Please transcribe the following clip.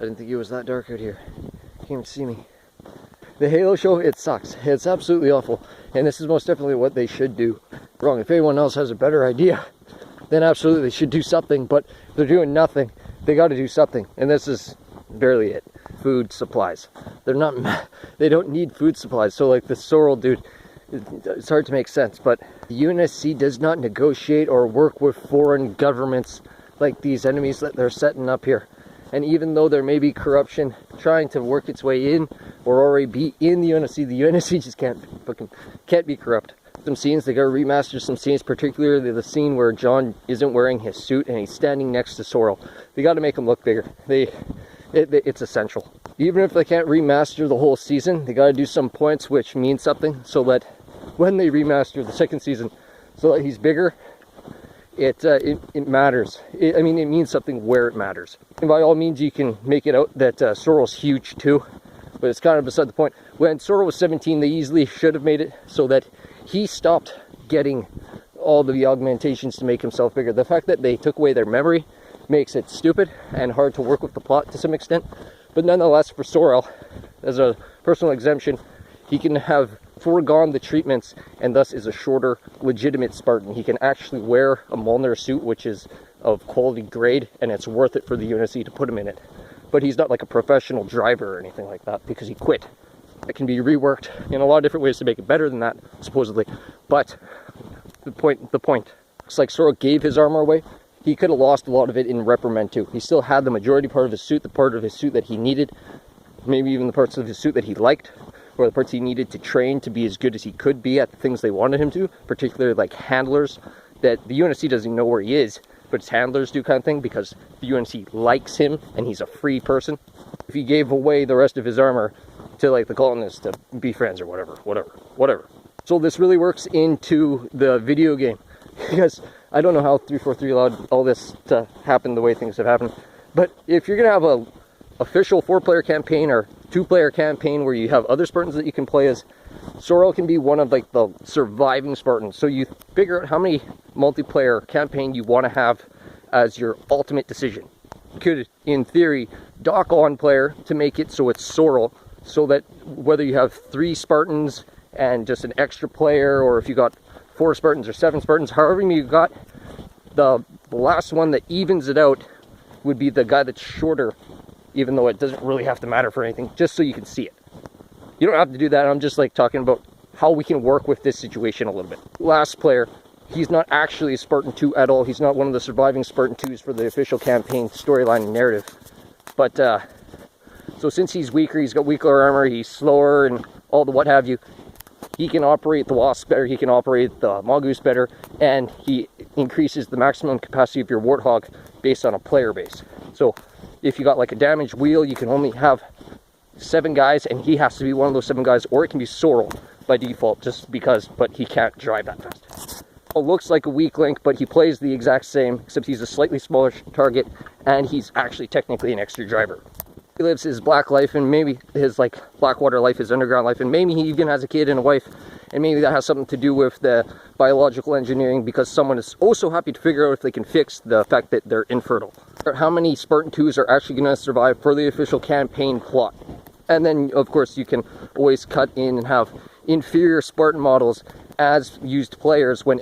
I didn't think it was that dark out here. Can't even see me. The Halo show, it sucks. It's absolutely awful. And this is most definitely what they should do. Wrong. If anyone else has a better idea, then absolutely they should do something. But if they're doing nothing, they got to do something. And this is barely it. Food supplies. They don't need food supplies. So like the sorrel dude, it's hard to make sense. But the UNSC does not negotiate or work with foreign governments like these enemies that they're setting up here. And even though there may be corruption trying to work its way in or already be in the UNSC just can't be corrupt. Some scenes, they gotta remaster some scenes, particularly the scene where John isn't wearing his suit and he's standing next to Sorrel. They gotta make him look bigger. It's essential. Even if they can't remaster the whole season, they gotta do some points which mean something, so that when they remaster the second season, so that he's bigger, it matters. I mean, it means something where it matters. And by all means, you can make it out that Sorrel's huge too, but it's kind of beside the point. When Sorrel was 17, they easily should have made it so that he stopped getting all the augmentations to make himself bigger. The fact that they took away their memory makes it stupid and hard to work with the plot to some extent. But nonetheless, for Sorrel, as a personal exemption, he can have foregone the treatments and thus is a shorter, legitimate Spartan. He can actually wear a Molnar suit, which is of quality grade, and it's worth it for the UNSC to put him in it. But he's not like a professional driver or anything like that because he quit. It can be reworked in a lot of different ways to make it better than that, supposedly. But the point, it's like Sorrel gave his armor away. He could have lost a lot of it in Reprimand 2. He still had the majority part of his suit, the part of his suit that he needed, maybe even the parts of his suit that he liked, or the parts he needed to train to be as good as he could be at the things they wanted him to, particularly like handlers, that the UNSC doesn't even know where he is, but his handlers do kind of thing, because the UNSC likes him and he's a free person. If he gave away the rest of his armor to like the colonists to be friends or whatever. So this really works into the video game, because I don't know how 343 allowed all this to happen the way things have happened, but if you're gonna have a official 4-player campaign or 2-player campaign where you have other Spartans that you can play as, Sorrel can be one of like the surviving Spartans. So you figure out how many multiplayer campaign you want to have as your ultimate decision. You could, in theory, dock on player to make it so it's Sorrel, so that whether you have 3 Spartans and just an extra player, or if you got 4 Spartans or 7 Spartans, however many you got, the last one that evens it out would be the guy that's shorter, even though it doesn't really have to matter for anything, just so you can see it. You don't have to do that. I'm just like talking about how we can work with this situation a little bit. Last player, he's not actually a Spartan 2 at all. He's not one of the surviving Spartan 2s for the official campaign storyline and narrative. But, so since he's weaker, he's got weaker armor, he's slower and all the what have you, he can operate the Wasp better, he can operate the Mongoose better, and he increases the maximum capacity of your Warthog based on a player base. So if you got like a damaged wheel, you can only have 7 guys, and he has to be one of those 7 guys, or it can be Sorrel by default, just because, but he can't drive that fast. It looks like a weak link, but he plays the exact same, except he's a slightly smaller target, and he's actually technically an extra driver. He lives his black life, and maybe his like Blackwater life, his underground life, and maybe he even has a kid and a wife, and maybe that has something to do with the biological engineering, because someone is also happy to figure out if they can fix the fact that they're infertile. How many Spartan 2s are actually going to survive for the official campaign plot? And then, of course, you can always cut in and have inferior Spartan models as used players when